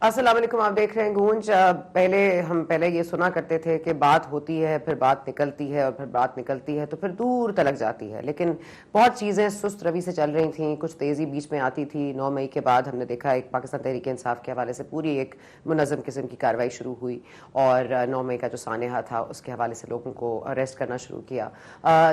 السلام علیکم، آپ دیکھ رہے ہیں گونج۔ پہلے یہ سنا کرتے تھے کہ بات ہوتی ہے، پھر بات نکلتی ہے، اور پھر بات نکلتی ہے تو پھر دور تلک جاتی ہے، لیکن بہت چیزیں سست روی سے چل رہی تھیں، کچھ تیزی بیچ میں آتی تھی۔ 9 مئی کے بعد ہم نے دیکھا ایک پاکستان تحریک انصاف کے حوالے سے پوری ایک منظم قسم کی کارروائی شروع ہوئی، اور 9 مئی کا جو سانحہ تھا اس کے حوالے سے لوگوں کو اریسٹ کرنا شروع کیا۔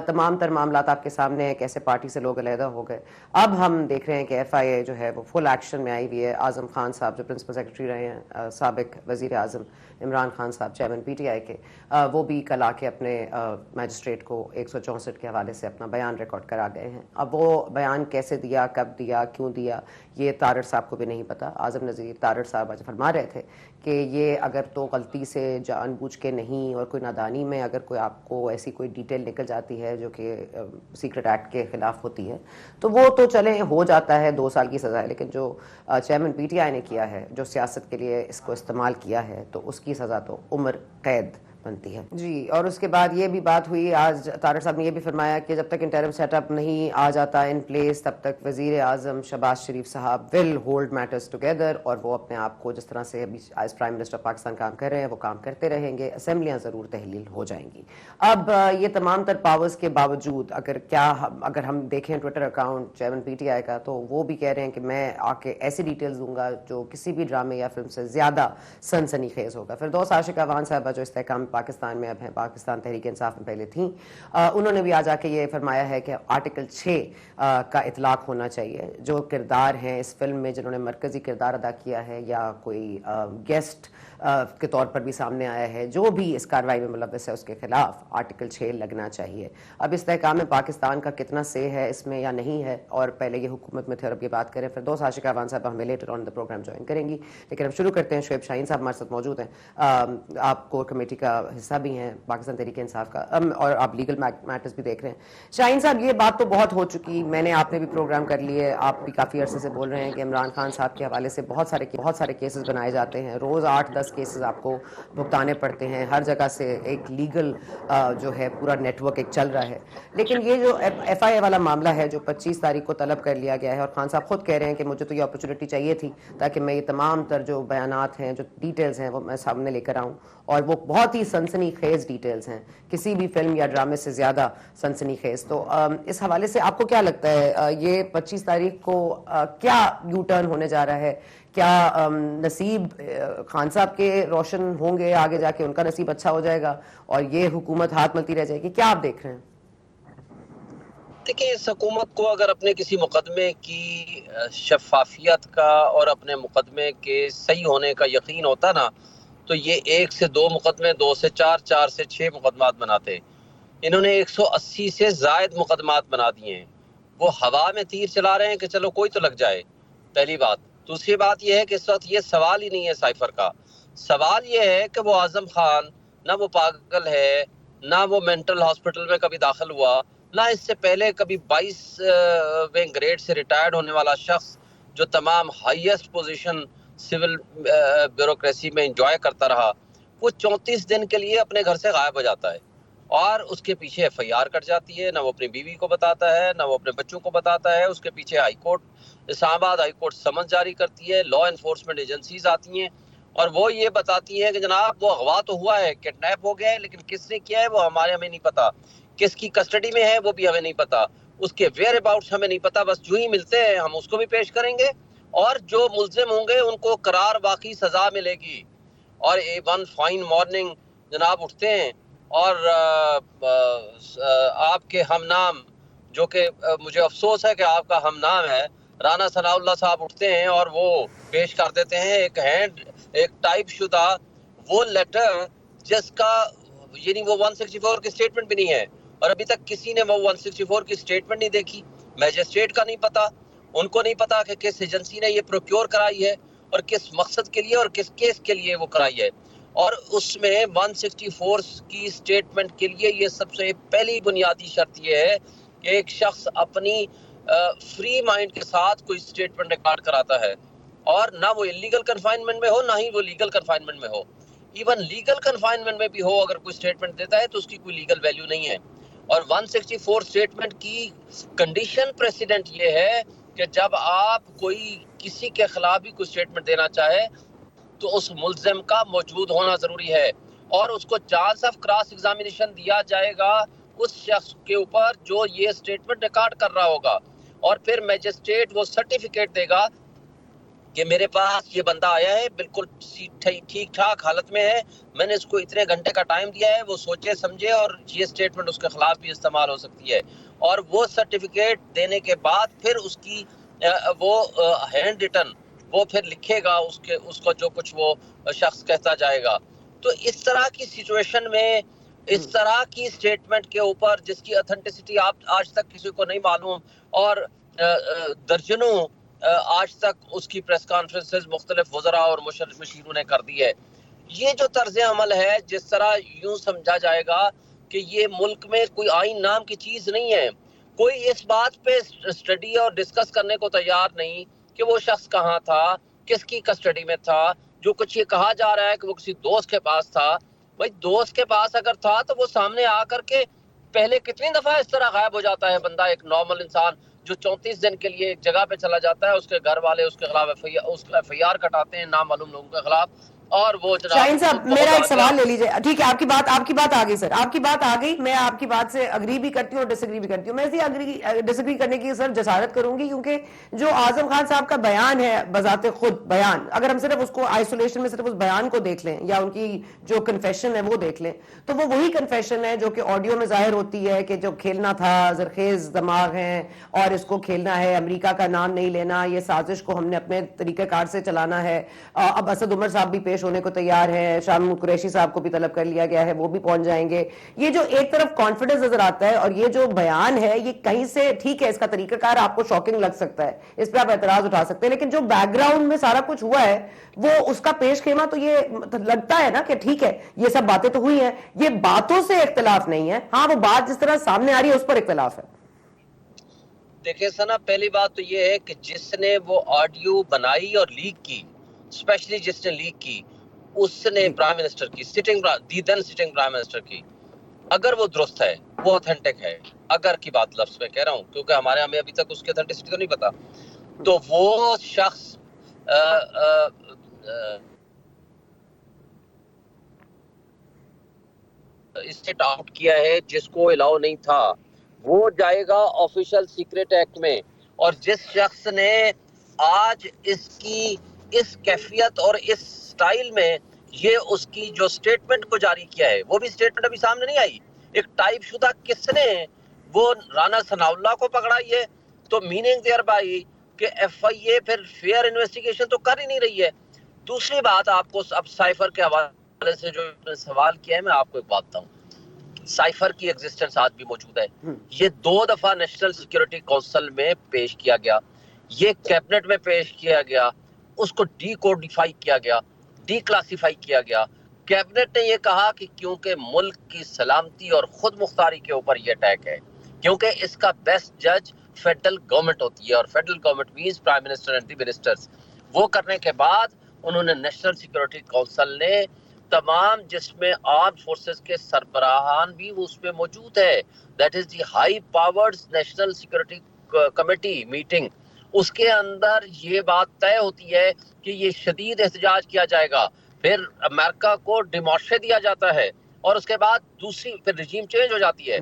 تمام تر معاملات آپ کے سامنے ہیں، کیسے پارٹی سے لوگ علیحدہ ہو گئے۔ اب ہم دیکھ رہے ہیں کہ ایف آئی اے جو ہے وہ فل ایکشن میں آئی ہوئی ہے۔ اعظم خان صاحب جو پرنسپل سیکرٹری رہے ہیں، سابق وزیر اعظم عمران خان صاحب چیئرمین پی ٹی آئی کے، وہ بھی کل آ کے اپنے میجسٹریٹ کو 164 کے حوالے سے اپنا بیان ریکارڈ کرا گئے ہیں۔ اب وہ بیان کیسے دیا، کب دیا، کیوں دیا، یہ تارڑ صاحب کو بھی نہیں پتا۔ اعظم نذیر تارڑ صاحب آج فرما رہے تھے کہ یہ اگر تو غلطی سے جان بوجھ کے نہیں اور کوئی نادانی میں اگر کوئی آپ کو ایسی کوئی ڈیٹیل نکل جاتی ہے جو کہ سیکرٹ ایکٹ کے خلاف ہوتی ہے تو وہ تو چلیں ہو جاتا ہے، 2 سال کی سزا ہے، لیکن جو چیئرمین پی ٹی آئی نے کیا ہے، جو سیاست کے لیے اس کو استعمال کیا ہے، تو اس کی سزا تو عمر قید بنتی ہے جی۔ اور اس کے بعد یہ بھی بات ہوئی، آج طارق صاحب نے یہ بھی فرمایا کہ جب تک انٹرم سیٹ اپ نہیں آ جاتا ان پلیس تب تک وزیر اعظم شہباز شریف صاحب ول ہولڈ میٹرز ٹوگیدر، اور وہ اپنے آپ کو جس طرح سے ابھی ایز پرائم منسٹر پاکستان کام کر رہے ہیں وہ کام کرتے رہیں گے، اسمبلیاں ضرور تحلیل ہو جائیں گی۔ اب یہ تمام تر پاورز کے باوجود اگر ہم دیکھیں Twitter account chairman P T I کا، تو وہ بھی کہہ رہے ہیں کہ میں آ کے ایسی ڈیٹیلز دوں گا جو کسی بھی ڈرامے یا فلم سے زیادہ سنسنی خیز ہوگا۔ فردوس عاشق اعوان صاحبہ جو استحکام پاکستان میں اب ہیں، پاکستان تحریک انصاف میں پہلے تھیں، انہوں نے بھی آج آ کے یہ فرمایا ہے کہ آرٹیکل 6 کا اطلاق ہونا چاہیے۔ جو کردار ہیں اس فلم میں جنہوں نے مرکزی کردار ادا کیا ہے یا کوئی گیسٹ کے طور پر بھی سامنے آیا ہے، جو بھی اس کارروائی میں ملوث ہے اس کے خلاف آرٹیکل 6 لگنا چاہیے۔ اب استحکام پاکستان کا کتنا سے ہے اس میں یا نہیں ہے، اور پہلے یہ حکومت میں تھے اور اب یہ بات کریں، فردوس عاشق اعوان صاحب ہمیں later on the program join کریں گی، لیکن اب شروع کرتے ہیں۔ شعیب شاہین صاحب ہمارے ساتھ موجود ہیں، آپ کور کمیٹی کا حصہ بھی ہیں پاکستان تحریک انصاف کا، اور آپ لیگل میٹرز بھی دیکھ رہے ہیں۔ شاہین صاحب، یہ بات تو بہت ہو چکی، میں نے آپ نے بھی پروگرام کر لیے، آپ بھی کافی عرصے سے بول رہے ہیں کہ عمران خان صاحب کے حوالے سے بہت سارے کیسز بنائے جاتے ہیں، روز 8-10 کیسز آپ کو بھگتانے پڑتے ہیں، ہر جگہ سے ایک لیگل جو ہے پورا نیٹ ورک ایک چل رہا ہے، لیکن یہ جو ایف آئی اے والا معاملہ ہے جو 25 تاریخ کو طلب کر لیا گیا ہے، اور خان صاحب خود کہہ رہے ہیں کہ مجھے تو یہ اپرچونٹی چاہیے تھی تاکہ میں یہ تمام تر جو بیانات ہیں، جو ڈیٹیلز ہیں، وہ میں سامنے لے کر آؤں، اور وہ بہت ہی سنسنی خیز ڈیٹیلز ہیں، کسی بھی فلم یا ڈرامے سے زیادہ سنسنی خیز۔ تو اس حوالے سے آپ کو کیا لگتا ہے، یہ 25 تاریخ کو کیا یو ٹرن ہونے جا رہا ہے؟ کیا نصیب خان صاحب کے روشن ہوں گے، آگے جا کے ان کا نصیب اچھا ہو جائے گا اور یہ حکومت ہاتھ ملتی رہ جائے گی؟ کیا آپ دیکھ رہے ہیں؟ دیکھیں، اس حکومت کو اگر اپنے کسی مقدمے کی شفافیت کا اور اپنے مقدمے کے صحیح ہونے کا یقین ہوتا نا، تو یہ 1 سے 2 مقدمے، 2 سے 4، 4 سے 6 مقدمات بناتے۔ انہوں نے 180 سے زائد مقدمات بنا دیے ہیں۔ وہ ہوا میں تیر چلا رہے ہیں کہ چلو کوئی تو لگ جائے، پہلی بات۔ دوسری بات یہ ہے کہ اس وقت یہ سوال ہی نہیں ہے سائفر کا، سوال یہ ہے کہ وہ اعظم خان نہ وہ پاگل ہے، نہ وہ مینٹل ہاسپٹل میں کبھی داخل ہوا، نہ اس سے پہلے کبھی 22ویں گریڈ سے ریٹائرڈ ہونے والا شخص جو تمام ہائیسٹ پوزیشن سول بیوروکریسی میں انجوائے کرتا رہا، وہ 34 دن کے لیے اپنے گھر سے غائب ہو جاتا ہے، اور اس کے پیچھے ایف آئی آر کٹ جاتی ہے، نہ وہ اپنی بیوی کو بتاتا ہے، نہ وہ اپنے بچوں کو بتاتا ہے۔ اس کے پیچھے ہائی کورٹ، اسلام آباد ہائی کورٹ سمن جاری کرتی ہے، لا انفورسمنٹ ایجنسیز آتی ہیں اور وہ یہ بتاتی ہیں کہ جناب وہ اغوا تو ہوا ہے، کڈنیپ ہو گیا ہے، لیکن کس نے کیا ہے وہ ہمیں نہیں پتا، کس کی کسٹڈی میں ہے وہ بھی ہمیں نہیں پتا، اس کے ویئر اباؤٹس ہمیں نہیں پتا، بس جو ہی ملتے ہیں ہم اس کو بھی پیش کریں گے، اور جو ملزم ہوں گے ان کو قرار واقعی سزا ملے گی۔ اور ون فائن مارننگ جناب اٹھتے ہیں اور آپ کے ہم نام، جو کہ مجھے افسوس ہے کہ آپ کا ہم نام ہے، رانا ثناء اللہ صاحب اٹھتے ہیں اور وہ پیش کر دیتے ہیں ایک ٹائپ شدہ وہ لیٹر جس کا یعنی وہ 164 کی سٹیٹمنٹ بھی نہیں ہے، اور ابھی تک کسی نے وہ 164 کی سٹیٹمنٹ نہیں دیکھی، میجسٹریٹ کا نہیں پتا، ان کو نہیں پتا کہ کس ایجنسی نے یہ پروکیور کرائی ہے اور کس مقصد کے لیے اور کس کیس کے لیے وہ کرائی ہے۔ اور اس میں 164 کی سٹیٹمنٹ کے لیے یہ سب سے پہلی بنیادی شرط یہ ہے کہ ایک شخص اپنی فری مائنڈ کے ساتھ کوئی سٹیٹمنٹ ریکارڈ کراتا ہے، اور نہ وہ انلیگل کنفائنمنٹ میں ہو، نہ ہی وہ لیگل کنفائنمنٹ میں ہو۔ ایون لیگل کنفائنمنٹ میں بھی ہو اگر کوئی سٹیٹمنٹ دیتا ہے تو اس کی کوئی لیگل ویلیو نہیں ہے۔ اور 164 سٹیٹمنٹ کی کنڈیشن پریسیڈنٹ یہ ہے کہ جب آپ کوئی کسی کے خلاف بھی کوئی سٹیٹمنٹ دینا چاہے تو اس ملزم کا موجود ہونا ضروری ہے، اور اس کو چانس آف کراس ایگزامینیشن دیا جائے گا اس شخص کے اوپر جو یہ سٹیٹمنٹ ریکارڈ کر رہا ہوگا، اور پھر میجسٹریٹ وہ سرٹیفکیٹ دے گا کہ میرے پاس یہ بندہ آیا ہے، بالکل ٹھیک ٹھاک حالت میں ہے، میں نے اس کو اتنے گھنٹے کا ٹائم دیا ہے، وہ سوچے سمجھے، اور یہ سٹیٹمنٹ اس کے خلاف بھی استعمال ہو سکتی ہے، اور وہ سرٹیفکیٹ دینے کے بعد پھر اس کی وہ ہینڈ ریٹن وہ پھر لکھے گا اس کو جو کچھ وہ شخص کہتا جائے گا۔ تو اس طرح کی سچویشن میں اس طرح کی سٹیٹمنٹ کے اوپر جس کی اتھینٹسٹی آپ آج تک کسی کو نہیں معلوم، اور درجنوں آج تک اس کی پریس کانفرنسز مختلف وزراء اور مشیروں نے کر دی ہے، یہ جو طرز عمل ہے، جس طرح یوں سمجھا جائے گا کہ یہ ملک میں کوئی آئین نام کی چیز نہیں ہے، کوئی اس بات پہ اسٹڈی اور ڈسکس کرنے کو تیار نہیں کہ وہ شخص کہاں تھا، کس کی کسٹڈی میں تھا۔ جو کچھ یہ کہا جا رہا ہے کہ وہ کسی دوست کے پاس تھا، بھائی دوست کے پاس اگر تھا تو وہ سامنے آ کر کے پہلے کتنی دفعہ اس طرح غائب ہو جاتا ہے بندہ، ایک نارمل انسان جو 34 دن کے لیے ایک جگہ پہ چلا جاتا ہے، اس کے گھر والے اس کے خلاف ایف آئی آر کٹاتے ہیں نامعلوم لوگوں کے خلاف، اور وہ جناب شاہین صاحب میرا ایک سوال لے لیجئے، ٹھیک ہے آپ کی بات آ گئی سر، آپ کی بات آ گئی، میں آپ کی بات سے اگری بھی کرتی ہوں اور ڈس ایگری بھی کرتی ہوں، میں اسی ڈس ایگری کرنے کی سر جسارت کروں گی، کیونکہ جو اعظم خان صاحب کا بیان ہے بذات خود بیان، اگر ہم صرف اس کو آئسولیشن میں صرف اس بیان کو دیکھ لیں یا ان کی جو کنفیشن ہے وہ دیکھ لیں، تو وہ وہی کنفیشن ہے جو کہ آڈیو میں ظاہر ہوتی ہے کہ جو کھیلنا تھا، زرخیز دماغ ہیں اور اس کو کھیلنا ہے، امریکہ کا نام نہیں لینا، یہ سازش کو ہم نے اپنے طریقہ کار سے چلانا ہے۔ اب اسد عمر صاحب بھی پیش ہونے کو تیار ہے، شام قریشی صاحب کو بھی طلب کر لیا گیا ہے، وہ بھی پہنچ جائیں گے۔ یہ جو ایک طرف کانفیڈنس نظر آتا ہے اور یہ جو بیان ہے یہ کہیں سے ٹھیک ہے، اس کا طریقہ کار آپ کو شاکنگ لگ سکتا ہے، اس پہ آپ اعتراض اٹھا سکتے ہیں، لیکن جو بیک گراؤنڈ میں سارا کچھ ہوا ہے وہ اس کا پیش خیمہ تو یہ لگتا ہے نا کہ ٹھیک ہے یہ سب باتیں تو ہوئی ہیں، یہ باتوں سے اختلاف نہیں ہے، ہاں وہ بات جس طرح سامنے آ رہی ہے اس پر اختلاف ہے۔ دیکھیں سنا، پہلی بات تو یہ ہے کہ جس نے وہ آڈیو بنائی اور لیک کی، اسپیشلی جس نے لیک کی، اس نے پرائم منسٹر کی دی دین سٹنگ پرائم منسٹر کی، اگر وہ درست ہے، وہ اوتھینٹک ہے، اگر کی بات لفظ میں کہہ رہا ہوں کیونکہ ہمیں ابھی تک اس کی اوتھینٹسٹی تو نہیں پتا، تو وہ شخص اسٹیٹ آؤٹ کیا ہے جس کو الاؤ نہیں تھا، وہ جائے گا آفیشل سیکریٹ ایکٹ میں، اور جس شخص نے آج اس کی اس کیفیت اور اس سٹائل میں یہ اس کی جو سٹیٹمنٹ کو جاری کیا ہے، وہ بھی سٹیٹمنٹ ابھی سامنے نہیں آئی، ایک ٹائپ شدہ کس نے وہ رانا ثناء اللہ کو پکڑائی ہے، تو میننگ دیئر بائی کہ ایف آئی اے پھر فیئر انویسٹیگیشن تو کر ہی نہیں رہی ہے۔ دوسری بات آپ کو اب سائفر کے حوالے سے جو سوال کیا ہے، میں آپ کو ایک بات بتاؤں، سائفر کی ایگزسٹنس آج بھی موجود ہے، یہ 2 دفعہ نیشنل سیکیورٹی کونسل میں پیش کیا گیا، یہ کیبنٹ میں پیش کیا گیا، اس کو ڈی کوڈیفائی کیا گیا، ڈی کلاسیفائی کیا گیا، کیبنٹ نے یہ کہا کہ کیونکہ ملک کی سلامتی اور خود مختاری کے اوپر یہ اٹیک ہے، کیونکہ اس کا بیسٹ جج فیڈرل گورنمنٹ ہوتی ہے، اور federal government means prime minister and the ministers, وہ کرنے کے بعد انہوں نے نیشنل سیکیورٹی کونسل نے تمام جس میں آرم فورسز کے سربراہان بھی اس میں موجود ہے، that is the high powers national security committee meeting, اس کے اندر یہ بات طے ہوتی ہے کہ یہ شدید احتجاج کیا جائے گا، پھر امریکہ کو ڈیمارشے دیا جاتا ہے، اور اس کے بعد دوسری پھر رجیم چینج ہو جاتی ہے،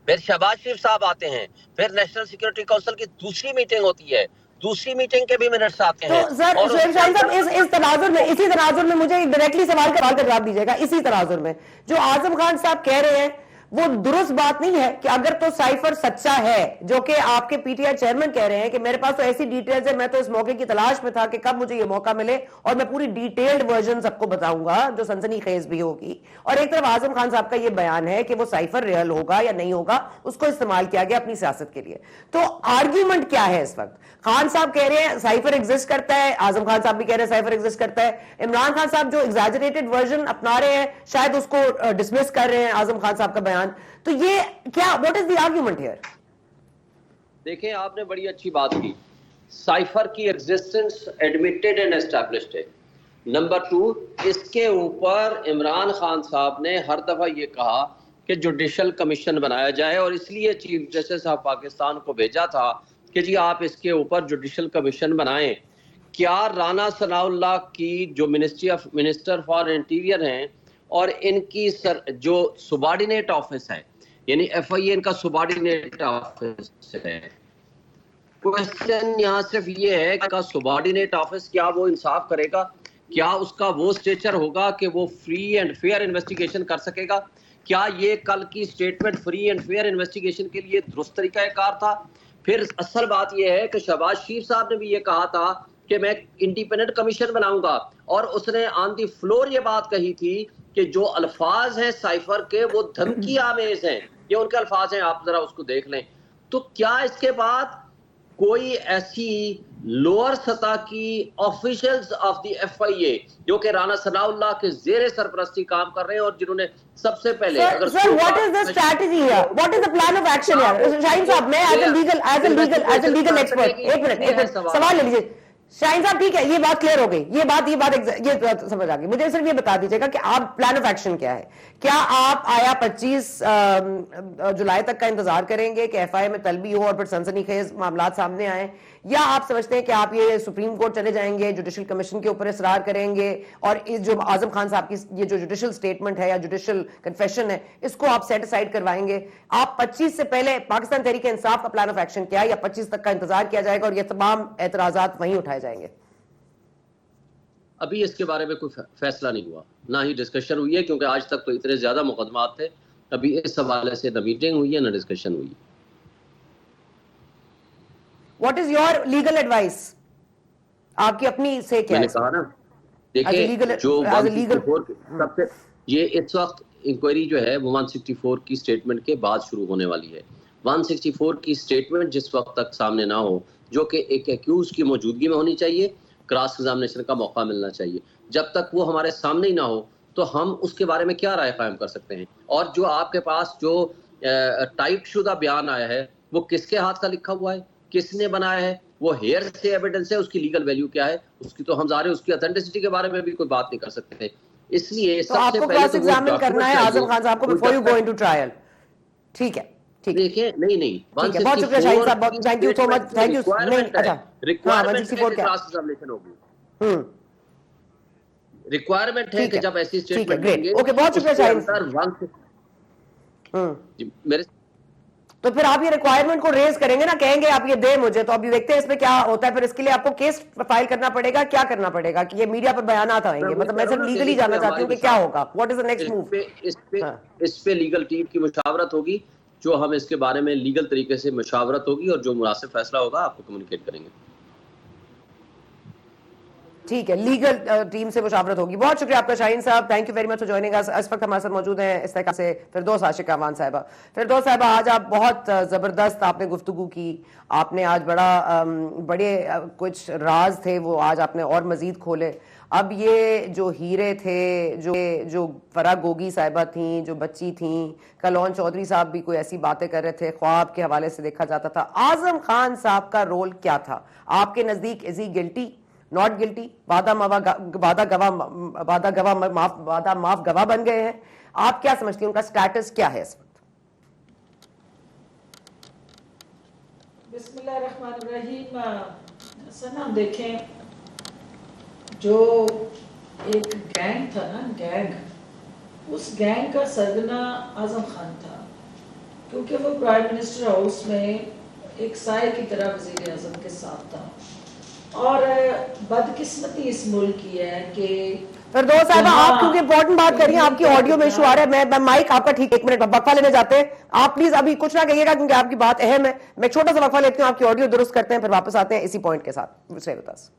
پھر شہباز شریف صاحب آتے ہیں، پھر نیشنل سیکیورٹی کونسل کی دوسری میٹنگ ہوتی ہے، دوسری میٹنگ کے بھی منٹس آتے تو ہیں، سر اور شعیب شاہین صاحب اس تناظر میں اسی تناظر میں مجھے ڈائریکٹلی سوال کا جواب دیجیے گا، اسی تناظر میں جو اعظم خان صاحب کہہ رہے ہیں وہ درست بات نہیں ہے کہ اگر تو سائفر سچا ہے، جو کہ آپ کے پی ٹی آئی چیئرمین کہہ رہے ہیں کہ میرے پاس تو ایسی ڈیٹیلز ہے، میں تو اس موقع کی تلاش میں تھا کہ کب مجھے یہ موقع ملے اور میں پوری ڈیٹیلڈ ورژن سب کو بتاؤں گا جو سنسنی خیز بھی ہوگی، اور ایک طرف اعظم خان صاحب کا یہ بیان ہے کہ وہ سائفر ریئل ہوگا یا نہیں ہوگا، اس کو استعمال کیا گیا اپنی سیاست کے لیے، تو آرگیومنٹ کیا ہے اس وقت؟ خان صاحب کہہ رہے ہیں سائفر ایگزسٹ کرتا ہے، اعظم خان صاحب بھی کہہ رہے ہیں سائفر ایگزسٹ کرتا ہے، عمران خان صاحب جو ایگزیجریٹڈ ورژن اپنا رہے ہیں شاید اس کو ڈسمس کر رہے ہیں اعظم خان صاحب کا بیان، تو یہ کیا what is the argument here? دیکھیں آپ نے بڑی اچھی بات کی، سائفر کی ایگزسٹنس ایڈمیٹڈ اینڈ اسٹیبلشڈ ہے، نمبر 2 اس کے اوپر عمران خان صاحب نے ہر دفعہ یہ کہا کہ جوڈیشل کمیشن بنایا جائے، اور اس لیے چیف جسٹس آف پاکستان کو بھیجا تھا کہ جی آپ اس کے اوپر جوڈیشل کمیشن بنائیں، کیا رانا ثناء اللہ کی جو منسٹر فار انٹیریئر ہیں اور ان کی جو سبارڈینیٹ آفس ہے، یعنی ایف آئی اے ان کا سبارڈینیٹ آفس ہے، کوشچن یہاں صرف یہ ہے کہ سبارڈینیٹ آفس کیا وہ انصاف کرے گا؟ کیا اس کا وہ سٹیچر ہوگا کہ وہ فری اینڈ فیئر انویسٹیگیشن کر سکے گا؟ کیا یہ کل کی statement free and fair investigation کے لیے درست طریقہ کار تھا؟ پھر اصل بات یہ ہے کہ شہباز شریف صاحب نے بھی یہ کہا تھا کہ میں انڈیپینڈنٹ کمیشن بناؤں گا، اور اس نے آن دی فلور یہ بات کہی تھی کہ جو الفاظ ہیں سائفر کے وہ دھمکی آمیز ہیں، یہ ان کے الفاظ ہیں، آپ ذرا اس کو دیکھ لیں۔ تو کیا اس کے بعد کوئی ایسی لوور سطح کی آفیشلز آف دی ایف آئی اے جو کہ رانا ثناء اللہ کے زیر سرپرستی کام کر رہے ہیں اور جنہوں نے سب سے پہلے سر what is the strategy here? What is the plan of action here? شاہین صاحب، میں as a legal expert، ایک منٹ سوال لے لیجیے شاہین صاحب، ٹھیک ہے، یہ بات کلیئر ہو گئی، یہ بات سمجھ آ گئی۔ مجھے صرف یہ بتا دیجیے گا کہ آپ پلان آف ایکشن کیا ہے؟ کیا آپ آیا 25 جولائی تک کا انتظار کریں گے کہ ایف آئی اے میں طلبی ہو اور پھر سنسنی خیز معاملات سامنے آئیں، یا آپ سمجھتے ہیں کہ آپ یہ سپریم کورٹ چلے جائیں گے، جوڈیشل کمیشن کے اوپر اصرار کریں گے، اور اس جو اعظم خان صاحب کی یہ جو جوڈیشل سٹیٹمنٹ ہے یا جوڈیشل کنفیشن ہے اس کو آپ سیٹ اسائڈ کروائیں گے؟ آپ 25 سے پہلے پاکستان تحریک انصاف کا پلان آف ایکشن کیا ہے، یا 25 تک کا انتظار کیا جائے گا اور یہ تمام اعتراضات وہیں اٹھائے جائیں گے؟ ابھی اس کے بارے میں کوئی فیصلہ نہیں ہوا، نہ ہی ڈسکشن ہوئی ہے، کیونکہ آج تک تو اتنے زیادہ مقدمات تھے، ابھی اس حوالے سے نہ میٹنگ ہوئی ہے نہ ڈسکشن ہوئی ہے۔ What is your legal advice؟ آپ کی اپنی سے کیا ہے؟ میں نے کہا نا، دیکھیں جو 164 سب سے یہ اس وقت انکوائری جو ہے وہ 164 کی سٹیٹمنٹ کے بعد شروع ہونے والی ہے۔ 164 کی سٹیٹمنٹ جس وقت تک سامنے نہ ہو، جو کہ ایک ایکیوز کی موجودگی میں ہونی چاہیے، کراس ایگزامینیشن کا موقع ملنا چاہیے، جب تک وہ ہمارے سامنے ہی نہ ہو تو ہم اس کے بارے میں کیا رائے قائم کر سکتے ہیں؟ اور جو آپ کے پاس جو ٹائپ شدہ بیان آیا ہے وہ کس کے ہاتھ کا لکھا ہوا ہے، کس نے بنایا ہے، وہ ہیئر سے ایویڈنس ہے، اس کی لیگل ویلیو کیا ہے، اس کی تو ہم ظاہر اس کی اتھینٹسٹی کے بارے میں بھی کوئی بات نہیں کر سکتے۔ اس لیے تو آپ کو کراس ایگزامن کرنا ہے اعظم خان صاحب کو before you go into trial, ٹھیک ہے؟ دیکھیں نہیں ٹھیک ہے، بہت شکریہ شاہین صاحب، thank you so much, thank you. نہیں اچھا، ہاں 164 کیا؟ کراس ایگزامینیشن ہوگی، ریکوائرمنٹ ہے کہ جب ایسی اسٹیٹمنٹ دیں گے۔ اوکے، بہت شکریہ شاہین صاحب۔ میرے تو پھر آپ یہ ریکوائرمنٹ کو ریز کریں گے نا، کہیں گے آپ یہ دیں مجھے، تو اب دیکھتے ہیں اس میں کیا ہوتا ہے، پھر اس کے لیے آپ کو کیس فائل کرنا پڑے گا، کیا کرنا پڑے گا کہ یہ میڈیا پر بیانات آئیں گے؟ مطلب میں صرف لیگلی جاننا چاہتی ہوں کہ کیا ہوگا، what is the next move؟ اس پہ لیگل ٹیم کی مشاورت ہوگی، جو ہم اس کے بارے میں لیگل طریقے سے مشاورت ہوگی اور جو مناسب فیصلہ ہوگا آپ کو کمیونیکیٹ کریں گے۔ ٹھیک ہے، لیگل ٹیم سے مشاورت ہوگی۔ بہت شکریہ آپ کا شاہین صاحب، thank you very much for joining اس۔ اس وقت ہمارے ساتھ موجود ہیں استحکام سے فردوس عاشق اعوان صاحبہ۔ فردوس صاحبہ، آج آپ بہت زبردست آپ نے گفتگو کی، آپ نے آج بڑے کچھ راز تھے وہ آج آپ نے اور مزید کھولے۔ اب یہ جو ہیرے تھے، جو فرا گوگی صاحبہ تھیں، جو بچی تھیں، کلون چودھری صاحب بھی کوئی ایسی باتیں کر رہے تھے، خواب کے حوالے سے دیکھا جاتا تھا، اعظم خان صاحب کا رول کیا تھا آپ کے نزدیک؟ از ہی گلٹی، ناٹ گلٹی، وعدہ معاف گواہ بن گئے ہیں؟ آپ کیا سمجھتی ہیں ان کا سٹیٹس کیا ہے اس وقت؟ بسم اللہ الرحمن الرحیم۔ سنا دیکھیں، جو ایک گینگ تھا نا، گینگ، اس گینگ کا سرگنا اعظم خان تھا، کیونکہ وہ پرائم منسٹر ہاؤس میں ایک سائے کی طرح وزیر اعظم کے ساتھ تھا، اور بدقسمتی اس ملک کی ہے کہ فردوس صاحبہ، آپ کیونکہ امپورٹنٹ بات کر رہی ہیں، آپ کی آڈیو میں ایشو آ رہا ہے، میں مائک آپ کا ٹھیک، ایک منٹ وقفہ لینے جاتے ہیں آپ، پلیز ابھی کچھ نہ کہیے گا کیونکہ آپ کی بات اہم ہے، میں چھوٹا سا وقفہ لیتی ہوں، آپ کی آڈیو درست کرتے ہیں، پھر واپس آتے ہیں اسی پوائنٹ کے ساتھ۔ Stay with us.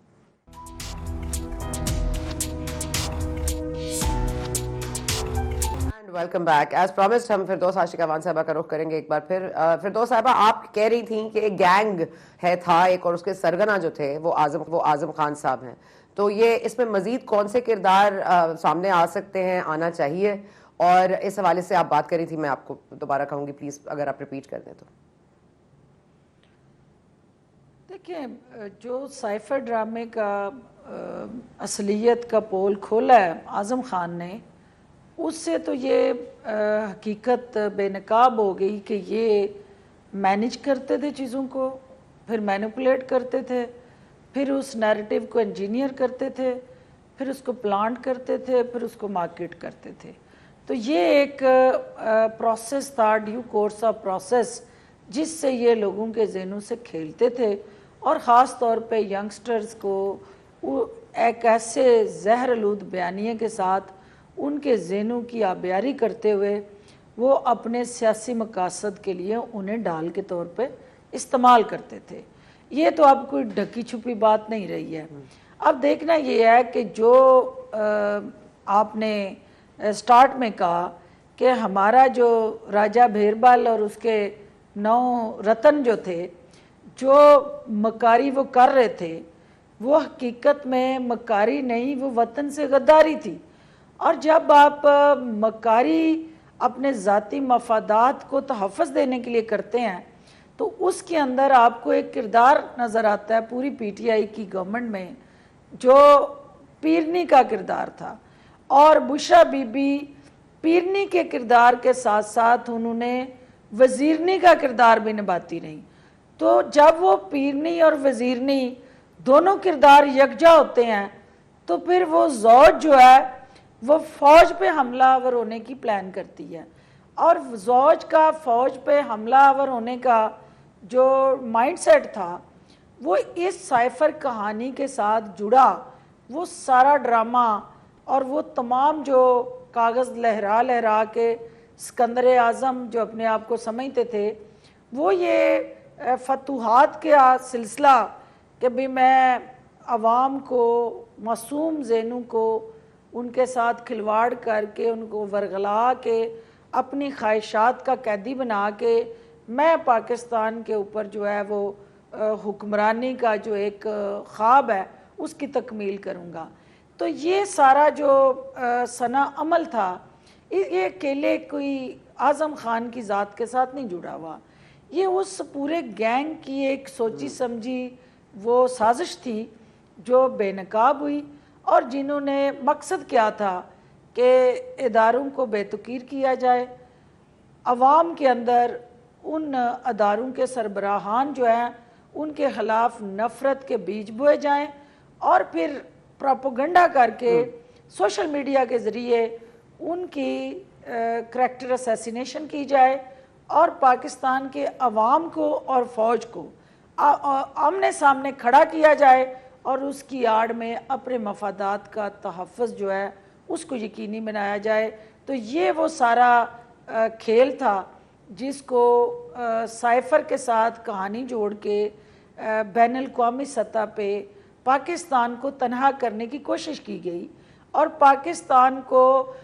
Welcome back, as promised ہم فردوس عاشق اعوان صاحبہ کا رخ کریں گے ایک بار پھر۔ فردوس صاحبہ، آپ کہہ رہی تھیں کہ ایک گینگ تھا ایک، اور اس کے سرگنا جو تھے وہ اعظم خان صاحب ہیں، تو یہ اس میں مزید کون سے کردار سامنے آ سکتے ہیں، آنا چاہیے؟ اور اس حوالے سے آپ بات کری تھی، میں آپ کو دوبارہ کہوں گی پلیز اگر آپ ریپیٹ کر دیں تو۔ دیکھیں، جو سائفر ڈرامے کا اصلیت کا پول کھولا ہے اعظم خان نے، اس سے تو یہ حقیقت بے نقاب ہو گئی کہ یہ مینیج کرتے تھے چیزوں کو، پھر مینیپولیٹ کرتے تھے، پھر اس نیریٹیو کو انجینئر کرتے تھے، پھر اس کو پلانٹ کرتے تھے، پھر اس کو مارکیٹ کرتے تھے. تو یہ ایک پروسیس تھا، ڈیو کورس آف پروسیس، جس سے یہ لوگوں کے ذہنوں سے کھیلتے تھے، اور خاص طور پہ ینگسٹرز کو ایک ایسے زہر آلود بیانیے کے ساتھ ان کے ذہنوں کی آبیاری کرتے ہوئے وہ اپنے سیاسی مقاصد کے لیے انہیں ڈال کے طور پہ استعمال کرتے تھے. یہ تو اب کوئی ڈھکی چھپی بات نہیں رہی ہے. اب دیکھنا یہ ہے کہ جو آپ نے سٹارٹ میں کہا کہ ہمارا جو راجہ بھیربل اور اس کے 9 رتن جو تھے، جو مکاری وہ کر رہے تھے، وہ حقیقت میں مکاری نہیں، وہ وطن سے غداری تھی. اور جب آپ مکاری اپنے ذاتی مفادات کو تحفظ دینے کے لیے کرتے ہیں تو اس کے اندر آپ کو ایک کردار نظر آتا ہے پوری پی ٹی آئی کی گورنمنٹ میں، جو پیرنی کا کردار تھا. اور بشرا بی بی پیرنی کے کردار کے ساتھ ساتھ انہوں نے وزیرنی کا کردار بھی نبھاتی رہی. تو جب وہ پیرنی اور وزیرنی دونوں کردار یکجا ہوتے ہیں تو پھر وہ زوج جو ہے وہ فوج پہ حملہ آور ہونے کی پلان کرتی ہے. اور زوج کا فوج پہ حملہ آور ہونے کا جو مائنڈ سیٹ تھا وہ اس سائفر کہانی کے ساتھ جڑا. وہ سارا ڈرامہ اور وہ تمام جو کاغذ لہرا لہرا کے سکندر اعظم جو اپنے آپ کو سمجھتے تھے، وہ یہ فتوحات کا سلسلہ کہ بھی میں عوام کو، معصوم ذہنوں کو ان کے ساتھ کھلواڑ کر کے ان کو ورغلا کے اپنی خواہشات کا قیدی بنا کے میں پاکستان کے اوپر جو ہے وہ حکمرانی کا جو ایک خواب ہے اس کی تکمیل کروں گا. تو یہ سارا جو صنع عمل تھا یہ اکیلے کوئی اعظم خان کی ذات کے ساتھ نہیں جڑا ہوا، یہ اس پورے گینگ کی ایک سوچی سمجھی وہ سازش تھی جو بے نقاب ہوئی، اور جنہوں نے مقصد کیا تھا کہ اداروں کو بے توقیر کیا جائے، عوام کے اندر ان اداروں کے سربراہان جو ہیں ان کے خلاف نفرت کے بیج بوئے جائیں، اور پھر پروپیگنڈا کر کے سوشل میڈیا کے ذریعے ان کی کریکٹر اسیسینیشن کی جائے، اور پاکستان کے عوام کو اور فوج کو آمنے سامنے کھڑا کیا جائے، اور اس کی آڑ میں اپنے مفادات کا تحفظ جو ہے اس کو یقینی بنایا جائے. تو یہ وہ سارا کھیل تھا جس کو سائفر کے ساتھ کہانی جوڑ کے بین الاقوامی سطح پہ پاکستان کو تنہا کرنے کی کوشش کی گئی، اور پاکستان کو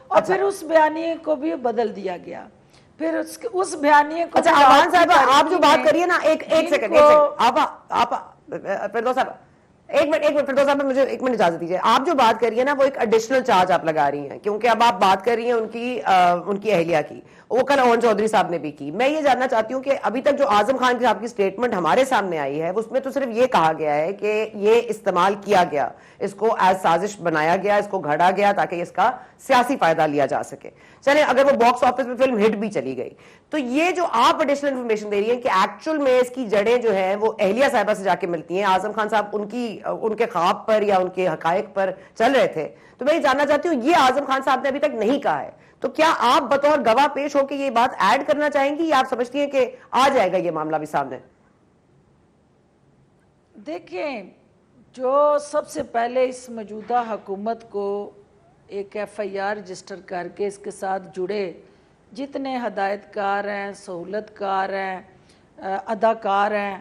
اور پھر اس بیانیے کو بھی بدل دیا گیا. پھر اس بیانیے کو امان صاحب آپ جو بات کریے نا، ایک سیکنڈ آپ فردوس صاحب ایک منٹ فردوس صاحب مجھے ایک منٹ اجازت دیجیے. آپ جو بات کریے نا وہ ایک ایڈیشنل چارج آپ لگا رہی ہیں، کیونکہ اب آپ بات کر رہی ہیں ان کی اہلیہ کی، وہ کل اون چودھری صاحب نے بھی کی. میں یہ جاننا چاہتی ہوں کہ ابھی تک جو اعظم خان کی آپ کی سٹیٹمنٹ ہمارے سامنے آئی ہے اس میں تو صرف یہ کہا گیا ہے کہ یہ استعمال کیا گیا، اس کو ایز سازش بنایا گیا، اس کو گھڑا گیا تاکہ اس کا سیاسی فائدہ لیا جا سکے. چلیں اگر وہ باکس آفس میں فلم ہٹ بھی چلی گئی تو یہ جو آپ ایڈیشنل انفارمیشن دے رہی ہیں کہ ایکچوئل میں اس کی جڑیں جو ہیں وہ اہلیہ صاحبہ سے جا کے ملتی ہیں، اعظم خان صاحب ان کے خواب پر یا ان کے حقائق پر چل رہے تھے، تو میں یہ جاننا چاہتی ہوں یہ اعظم خان صاحب نے ابھی تک نہیں کہا ہے، تو کیا آپ بطور گواہ پیش ہو کے یہ بات ایڈ کرنا چاہیں گی یا آپ سمجھتی ہیں کہ آ جائے گا یہ معاملہ بھی سامنے؟ دیکھیں، جو سب سے پہلے اس موجودہ حکومت کو ایک ایف آئی آر رجسٹر کر کے اس کے ساتھ جڑے جتنے ہدایت کار ہیں، سہولت کار ہیں، اداکار ہیں،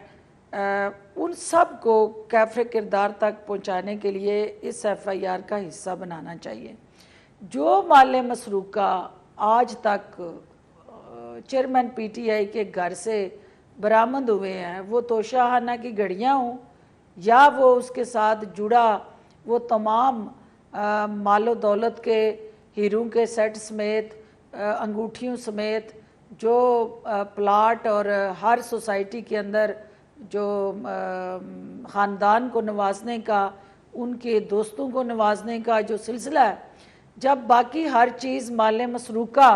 ان سب کو کیفر کردار تک پہنچانے کے لیے اس ایف آئی آر کا حصہ بنانا چاہیے. جو مال مسروقہ آج تک چیئرمین پی ٹی آئی کے گھر سے برآمد ہوئے ہیں، وہ توشہ کی گھڑیاں ہوں یا وہ اس کے ساتھ جڑا وہ تمام مال و دولت کے ہیروں کے سیٹ سمیت، انگوٹھیوں سمیت جو پلاٹ اور ہر سوسائٹی کے اندر جو خاندان کو نوازنے کا، ان کے دوستوں کو نوازنے کا جو سلسلہ ہے، جب باقی ہر چیز مال مسروقہ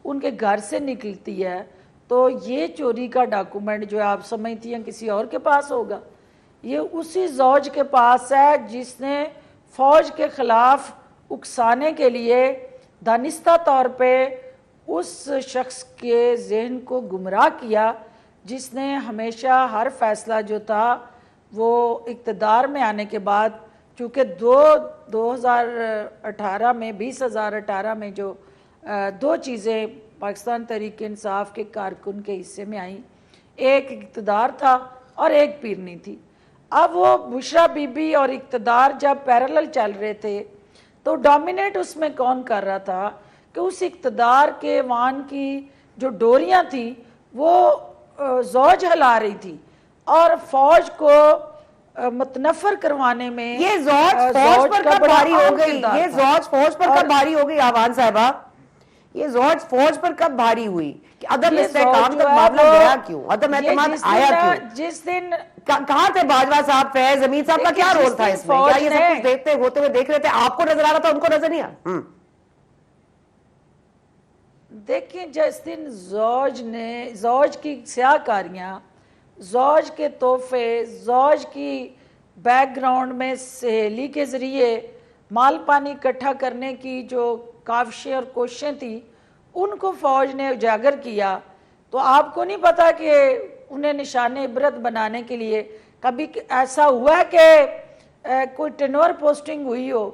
ان کے گھر سے نکلتی ہے تو یہ چوری کا ڈاکومنٹ جو آپ سمجھتی ہیں کسی اور کے پاس ہوگا. یہ اسی زوج کے پاس ہے جس نے فوج کے خلاف اکسانے کے لیے دانستہ طور پہ اس شخص کے ذہن کو گمراہ کیا جس نے ہمیشہ ہر فیصلہ جو تھا وہ اقتدار میں آنے کے بعد، چونکہ 2018 میں 2018 میں جو دو چیزیں پاکستان تحریک انصاف کے کارکن کے حصے میں آئیں، ایک اقتدار تھا اور ایک پیرنی تھی۔ اب وہ بشرا بی بی اور اقتدار جب پیرالل چل رہے تھے تو ڈومینیٹ اس میں کون کر رہا تھا کہ اس اقتدار کے وان کی جو ڈوریاں تھیں وہ زوج ہلا رہی تھی، اور فوج کو متنفر کروانے میں یہ زوج فوج پر کب بھاری ہو گئی؟ یہ زوج فوج پر کب بھاری ہو گئی آوان صاحبہ؟ یہ زوج فوج پر کب بھاری ہوئی کہ عدم استحکام تک معاملہ گیا کیوں؟ عدم اعتماد آیا کیوں؟ جس دن کہاں تھے باجوہ صاحب؟ فیض امین صاحب کا کیا رول تھا اس میں؟ کیا یہ سب کچھ دیکھتے ہوتے ہوئے دیکھ رہے تھے؟ آپ کو نظر آ رہا تھا، ان کو نظر نہیں آ؟ دیکھیں جس دن زوج کی سیاہ کاریاں، زوج کے تحفے، زوج کی بیک گراؤنڈ میں سہیلی کے ذریعے مال پانی اکٹھا کرنے کی جو کاوشیں اور کوششیں تھیں ان کو فوج نے اجاگر کیا، تو آپ کو نہیں پتا کہ انہیں نشان عبرت بنانے کے لیے کبھی ایسا ہوا ہے کہ کوئی ٹینور پوسٹنگ ہوئی ہو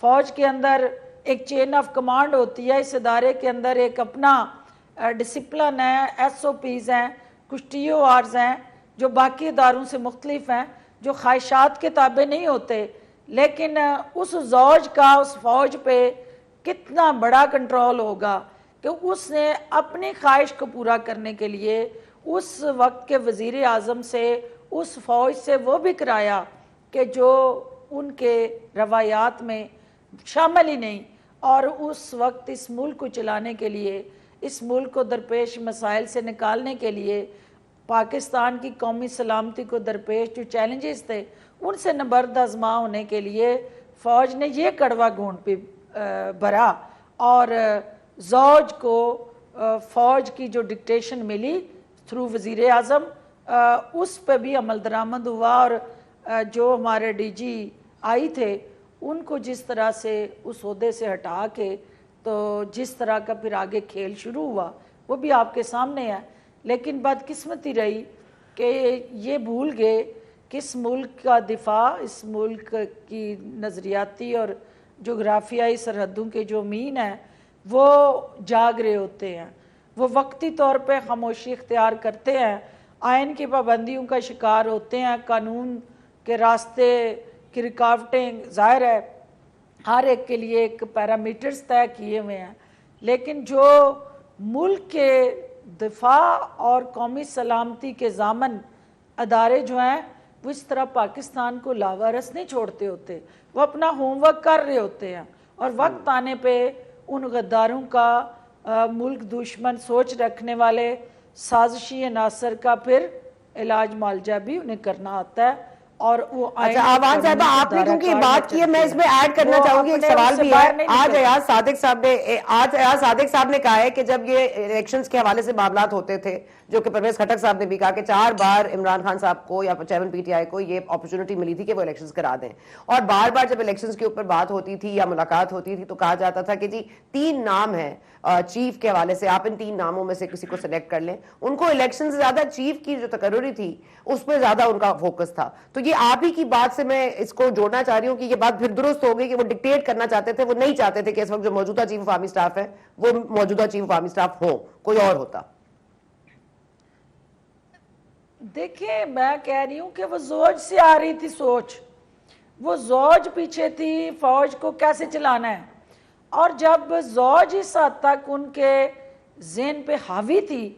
فوج کے اندر؟ ایک چین آف کمانڈ ہوتی ہے اس ادارے کے اندر، ایک اپنا ڈسپلن ہے، ایس او پیز ہیں، کچھ ٹی او آرز ہیں جو باقی اداروں سے مختلف ہیں، جو خواہشات کے تابع نہیں ہوتے، لیکن اس زوج کا اس فوج پہ کتنا بڑا کنٹرول ہوگا کہ اس نے اپنی خواہش کو پورا کرنے کے لیے اس وقت کے وزیر اعظم سے، اس فوج سے وہ بھی کرایا کہ جو ان کے روایات میں شامل ہی نہیں، اور اس وقت اس ملک کو چلانے کے لیے، اس ملک کو درپیش مسائل سے نکالنے کے لیے، پاکستان کی قومی سلامتی کو درپیش جو چیلنجز تھے ان سے نبرد آزما ہونے کے لیے فوج نے یہ کڑوا گھونٹ پہ بھرا، اور زوج کو فوج کی جو ڈکٹیشن ملی تھرو وزیر اعظم اس پہ بھی عمل درآمد ہوا، اور جو ہمارے ڈی جی آئی تھے ان کو جس طرح سے اس عہدے سے ہٹا کے تو جس طرح کا پھر آگے کھیل شروع ہوا وہ بھی آپ کے سامنے ہے۔ لیکن بدقسمتی رہی کہ یہ بھول گئے کہ اس ملک کا دفاع، اس ملک کی نظریاتی اور جغرافیائی سرحدوں کے جو امین ہیں وہ جاگ رہے ہوتے ہیں، وہ وقتی طور پہ خاموشی اختیار کرتے ہیں، آئین کی پابندیوں کا شکار ہوتے ہیں، قانون کے راستے کی رکاوٹیں ظاہر ہے ہر ایک کے لیے ایک پیرامیٹرز طے کیے ہوئے ہیں، لیکن جو ملک کے دفاع اور قومی سلامتی کے ضامن ادارے جو ہیں وہ اس طرح پاکستان کو لاوارث نہیں چھوڑتے ہوتے، وہ اپنا ہوم ورک کر رہے ہوتے ہیں، اور وقت آنے پہ ان غداروں کا، ملک دشمن سوچ رکھنے والے سازشی عناصر کا پھر علاج معالجہ بھی انہیں کرنا آتا ہے، اور وہ اچھا آوان صاحبہ آپ نے کیونکہ بات کی ہے میں اس میں ایڈ کرنا چاہوں گی، ایک سوال بھی ہے۔ آج ایاز صادق صاحب نے کہا ہے کہ جب یہ الیکشنز کے حوالے سے معاملات ہوتے تھے، جو کہ پرویز خٹک صاحب نے بھی کہا کہ 4 بار عمران خان صاحب کو یا چیئرمین پی ٹی آئی کو یہ اپرچونٹی ملی تھی کہ وہ الیکشنز کرا دیں، اور بار بار جب الیکشنز کے اوپر بات ہوتی تھی یا ملاقات ہوتی تھی تو کہا جاتا تھا کہ جی 3 نام ہیں چیف کے حوالے سے، آپ ان 3 ناموں میں سے کسی کو سلیکٹ کر لیں۔ ان کو الیکشن سے زیادہ چیف کی جو تقرری تھی اس پہ زیادہ ان کا فوکس تھا، تو یہ آپ ہی کی بات سے میں اس کو جوڑنا چاہ رہی ہوں کہ یہ بات پھر درست ہو گئی کہ وہ ڈکٹیٹ کرنا چاہتے تھے، وہ نہیں چاہتے تھے کہ اس وقت جو موجودہ چیف آف آرمی سٹاف ہے وہ موجودہ چیف آف آرمی سٹاف ہو، کوئی اور ہوتا۔ دیکھیں میں کہہ رہی ہوں کہ وہ زوج سے آ رہی تھی سوچ، وہ زوج پیچھے تھی فوج کو کیسے چلانا ہے، اور جب زوج اس حد تک ان کے ذہن پہ حاوی تھی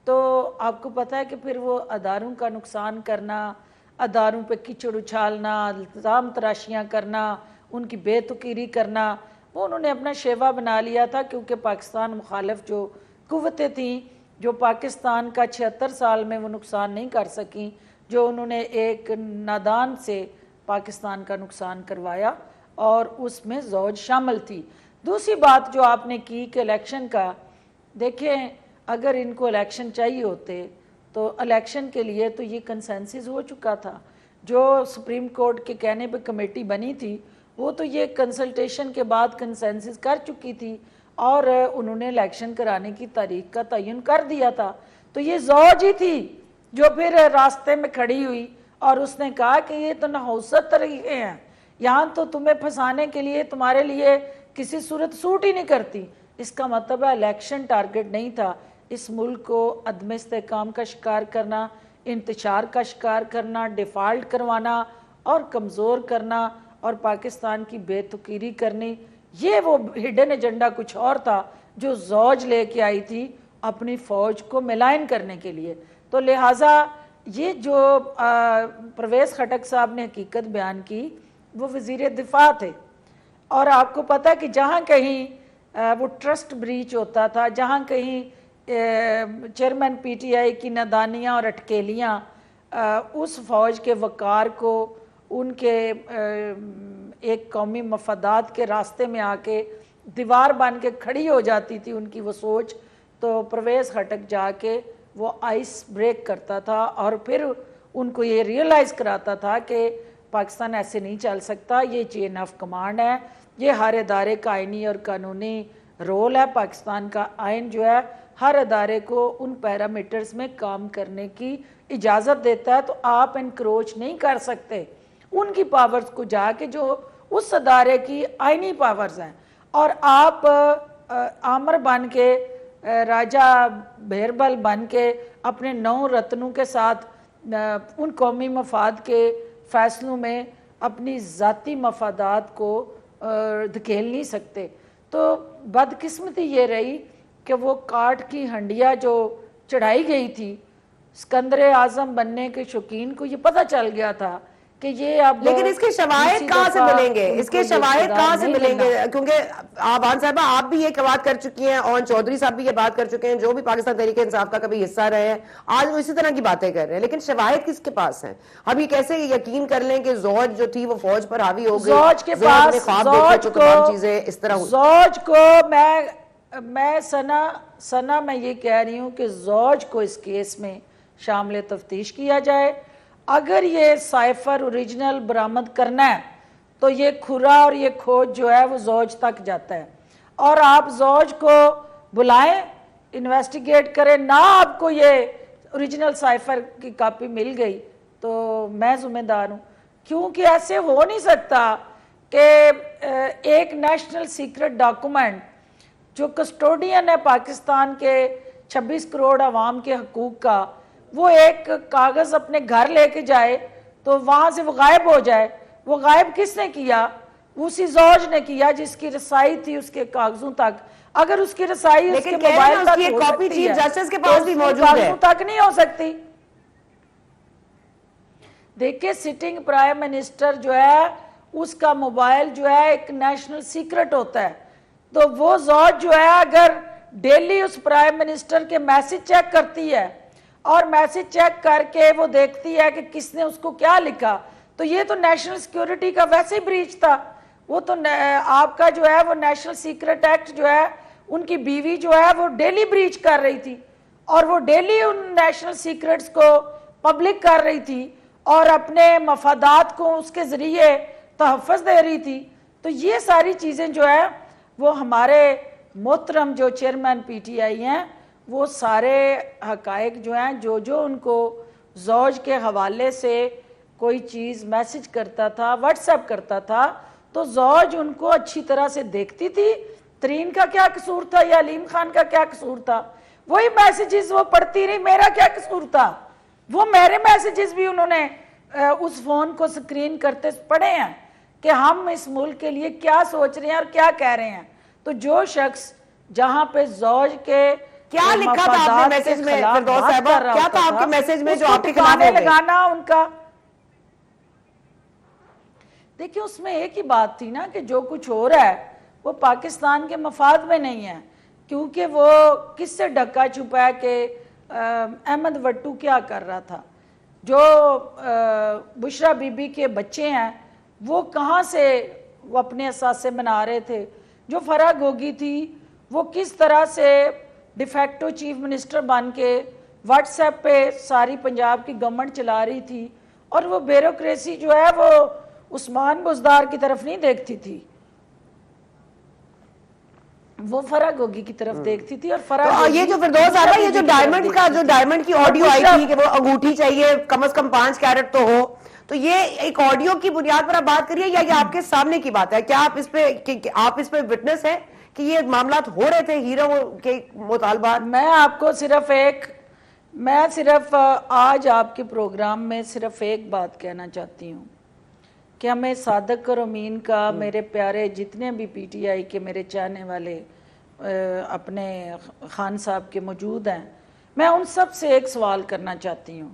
تو آپ کو پتہ ہے کہ پھر وہ اداروں کا نقصان کرنا، اداروں پہ کیچڑ اچھالنا، الزام تراشیاں کرنا، ان کی بے تقیری کرنا، وہ انہوں نے اپنا شیوا بنا لیا تھا، کیونکہ پاکستان مخالف جو قوتیں تھیں جو پاکستان کا 76 سال میں وہ نقصان نہیں کر سکیں، جو انہوں نے ایک نادان سے پاکستان کا نقصان کروایا، اور اس میں زوج شامل تھی۔ دوسری بات جو آپ نے کی کہ الیکشن کا، دیکھیں اگر ان کو الیکشن چاہیے ہوتے تو الیکشن کے لیے تو یہ کنسنسس ہو چکا تھا، جو سپریم کورٹ کے کہنے پہ کمیٹی بنی تھی وہ تو یہ کنسلٹیشن کے بعد کنسنسس کر چکی تھی اور انہوں نے الیکشن کرانے کی تاریخ کا تعین کر دیا تھا. تو یہ زوج ہی تھی جو پھر راستے میں کھڑی ہوئی اور اس نے کہا کہ یہ تو نحوست طریقے ہیں, یہاں تو تمہیں پھنسانے کے لیے تمہارے لیے کسی صورت سوٹ ہی نہیں کرتی. اس کا مطلب ہے الیکشن ٹارگٹ نہیں تھا, اس ملک کو عدم استحکام کا شکار کرنا, انتشار کا شکار کرنا, ڈیفالٹ کروانا اور کمزور کرنا اور پاکستان کی بے تقیری کرنی. یہ وہ ہڈن ایجنڈا کچھ اور تھا جو زوج لے کے آئی تھی اپنی فوج کو ملائن کرنے کے لیے. تو لہٰذا یہ جو پرویز خٹک صاحب نے حقیقت بیان کی وہ وزیر دفاع تھے, اور آپ کو پتہ کہ جہاں کہیں وہ ٹرسٹ بریچ ہوتا تھا, جہاں کہیں چیئرمین پی ٹی آئی کی نادانیاں اور اٹکیلیاں اس فوج کے وقار کو ان کے ایک قومی مفادات کے راستے میں آ کے دیوار بن کے کھڑی ہو جاتی تھی ان کی وہ سوچ, تو پرویز خٹک جا کے وہ آئس بریک کرتا تھا اور پھر ان کو یہ ریئلائز کراتا تھا کہ پاکستان ایسے نہیں چل سکتا, یہ چین آف کمانڈ ہے, یہ ہر ادارے کا آئینی اور قانونی رول ہے. پاکستان کا آئین جو ہے ہر ادارے کو ان پیرامیٹرز میں کام کرنے کی اجازت دیتا ہے, تو آپ انکروچ نہیں کر سکتے ان کی پاورز کو جا کے جو اس ادارے کی آئینی پاورز ہیں, اور آپ آمر بن کے راجہ بھیربل بن کے اپنے 9 رتنوں کے ساتھ ان قومی مفاد کے فیصلوں میں اپنی ذاتی مفادات کو دھکیل نہیں سکتے. تو بدقسمتی یہ رہی کہ وہ کاٹ کی ہنڈیا جو چڑھائی گئی تھی, اسکندر اعظم بننے کے شوقین کو یہ پتہ چل گیا تھا کہ یہ اب, لیکن اس کے شواہد کہاں سے ملیں گے, اس کے شواہد کہاں سے ملیں گے؟ کیونکہ آبان صاحبہ آپ بھی یہ بات کر چکی ہیں, اور چودھری صاحب بھی یہ بات کر چکے ہیں, جو بھی پاکستان تحریک انصاف کا کبھی حصہ رہے ہیں, آج وہ اسی طرح کی باتیں کر رہے ہیں, لیکن شواہد کس کے پاس ہیں؟ ہم یہ کیسے یقین کر لیں کہ زوج جو تھی وہ فوج پر حاوی ہو گئی, زوج کے پاس, زوج کو میں سنا میں یہ کہہ رہی ہوں کہ زوج کو اس کیس میں شامل تفتیش کیا جائے. اگر یہ سائفر اوریجنل برآمد کرنا ہے تو یہ کھرا اور یہ کھوج جو ہے وہ زوج تک جاتا ہے, اور آپ زوج کو بلائیں, انویسٹیگیٹ کریں, نہ آپ کو یہ اوریجنل سائفر کی کاپی مل گئی تو میں ذمہ دار ہوں. کیونکہ ایسے ہو نہیں سکتا کہ ایک نیشنل سیکرٹ ڈاکومنٹ جو کسٹوڈین ہے پاکستان کے 26 کروڑ عوام کے حقوق کا, وہ ایک کاغذ اپنے گھر لے کے جائے تو وہاں سے وہ غائب ہو جائے. وہ غائب کس نے کیا؟ اسی زوج نے کیا جس کی رسائی تھی اس کے کاغذوں تک. اگر اس کی رسائی اس کے موبائل تک ہو سکتی ہے تو اس کے کاغذوں تک نہیں ہو سکتی. دیکھیں سٹنگ پرائم منسٹر جو ہے اس کا موبائل جو ہے ایک نیشنل سیکرٹ ہوتا ہے, تو وہ زوج جو ہے اگر ڈیلی اس پرائم منسٹر کے میسج چیک کرتی ہے اور میسج چیک کر کے وہ دیکھتی ہے کہ کس نے اس کو کیا لکھا, تو یہ تو نیشنل سیکیورٹی کا ویسے ہی بریچ تھا. وہ تو آپ کا جو ہے وہ نیشنل سیکرٹ ایکٹ جو ہے ان کی بیوی جو ہے وہ ڈیلی بریچ کر رہی تھی, اور وہ ڈیلی ان نیشنل سیکرٹس کو پبلک کر رہی تھی اور اپنے مفادات کو اس کے ذریعے تحفظ دے رہی تھی. تو یہ ساری چیزیں جو ہے وہ ہمارے محترم جو چیئرمین پی ٹی آئی ہیں وہ سارے حقائق جو ہیں جو ان کو زوج کے حوالے سے کوئی چیز میسج کرتا تھا, واٹس ایپ کرتا تھا, تو زوج ان کو اچھی طرح سے دیکھتی تھی. ترین کا کیا قصور تھا یا علیم خان کا کیا قصور تھا؟ وہی میسیجز وہ پڑھتی رہی, میرا کیا قصور تھا؟ وہ میرے میسیجز بھی انہوں نے اس فون کو سکرین کرتے پڑھے ہیں کہ ہم اس ملک کے لیے کیا سوچ رہے ہیں اور کیا کہہ رہے ہیں. تو جو شخص جہاں پہ زوج کے کیا لکھا تھا آپ نے میسیج میں فردوس صاحبہ, کیا تھا آپ کے میسیج میں جو آپ کے خلاف ہو گئے؟ لگانا ان کا. دیکھیں اس میں ایک ہی بات تھی نا کہ جو کچھ ہو رہا ہے وہ پاکستان کے مفاد میں نہیں ہے, کیونکہ وہ کس سے ڈکا چھپا ہے کہ احمد وٹو کیا کر رہا تھا, جو بشرا بی بی کے بچے ہیں وہ کہاں سے وہ اپنے اثاثے بنا رہے تھے, جو فرح گوگی تھی وہ کس طرح سے ڈیفیکٹو چیف منسٹر بن کے واٹس ایپ پہ ساری پنجاب کی گورنمنٹ چلا رہی تھی, اور وہ بیوروکریسی جو ہے وہ عثمان بزدار کی طرف نہیں دیکھتی تھی، وہ فرح گوگی کی طرف دیکھتی تھی. اور فرح تو یہ جو فردوس صاحبہ یہ جو ڈائمنڈ کا جو ڈائمنڈ کی آڈیو آئی تھی کہ وہ انگوٹھی چاہیے کم از کم 5 کیرٹ تو ہو، تو یہ ایک آڈیو کی بنیاد پر آپ بات کریے یا یہ آپ کے سامنے کی بات ہے؟ کیا آپ اس پہ وٹنس ہے کہ یہ معاملات ہو رہے تھے ہیرو کے مطالبات؟ میں آپ کو صرف آج آپ کے پروگرام میں صرف ایک بات کہنا چاہتی ہوں کہ ہمیں صادق اور امین کا، میرے پیارے جتنے بھی پی ٹی آئی کے میرے چاہنے والے اپنے خان صاحب کے موجود ہیں، میں ان سب سے ایک سوال کرنا چاہتی ہوں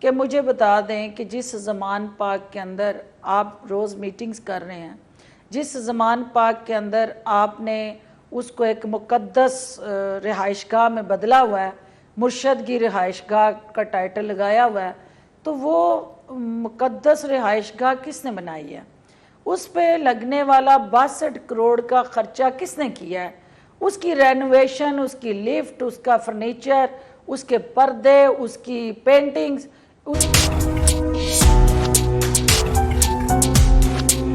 کہ مجھے بتا دیں کہ جس زمان پاک کے اندر آپ روز میٹنگز کر رہے ہیں، جس زمان پاک کے اندر آپ نے اس کو ایک مقدس رہائش گاہ میں بدلا ہوا ہے، مرشد کی رہائش گاہ کا ٹائٹل لگایا ہوا ہے، تو وہ مقدس رہائش گاہ کس نے بنائی ہے؟ اس پہ لگنے والا 62 کروڑ کا خرچہ کس نے کیا ہے؟ اس کی رینوویشن، اس کی لفٹ، اس کا فرنیچر، اس کے پردے، اس کی پینٹنگز.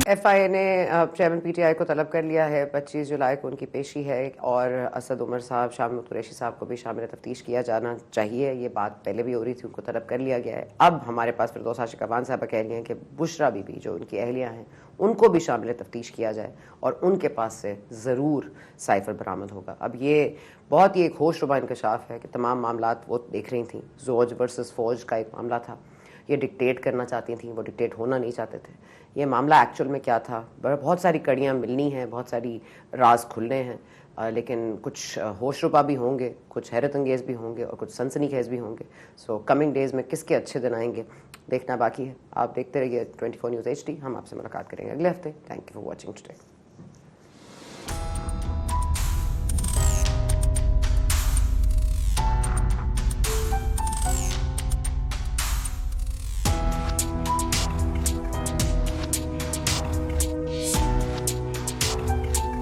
ایف آئی اے نے چیئرمین پی ٹی آئی کو طلب کر لیا ہے، 25 جولائی کو ان کی پیشی ہے، اور اسد عمر صاحب، شاہ محمود قریشی صاحب کو بھی شامل تفتیش کیا جانا چاہیے. یہ بات پہلے بھی ہو رہی تھی، ان کو طلب کر لیا گیا ہے. اب ہمارے پاس فردوس عاشق افغان صاحبہ کہہ رہی ہیں کہ بشرا بی بی جو ان کی اہلیہ ہیں ان کو بھی شامل تفتیش کیا جائے اور ان کے پاس سے ضرور سائفر برآمد ہوگا. اب یہ بہت ہی ایک ہوش ربا انکشاف ہے کہ تمام معاملات وہ دیکھ رہی تھیں. زوج ورسز فوج کا ایک معاملہ تھا، یہ ڈکٹیٹ کرنا چاہتی تھیں، وہ ڈکٹیٹ ہونا نہیں چاہتے تھے. یہ معاملہ ایکچوئل میں کیا تھا؟ بہت ساری کڑیاں ملنی ہیں، بہت ساری راز کھلنے ہیں، لیکن کچھ ہوش ربا بھی ہوں گے، کچھ حیرت انگیز بھی ہوں گے اور کچھ سنسنی خیز بھی ہوں گے. سو کمنگ ڈیز میں کس کے اچھے دن آئیں گے دیکھنا باقی ہے. آپ دیکھتے رہیے 24 نیوز HD. ہم آپ سے ملاقات کریں گے اگلے ہفتے. Thank you for watching today.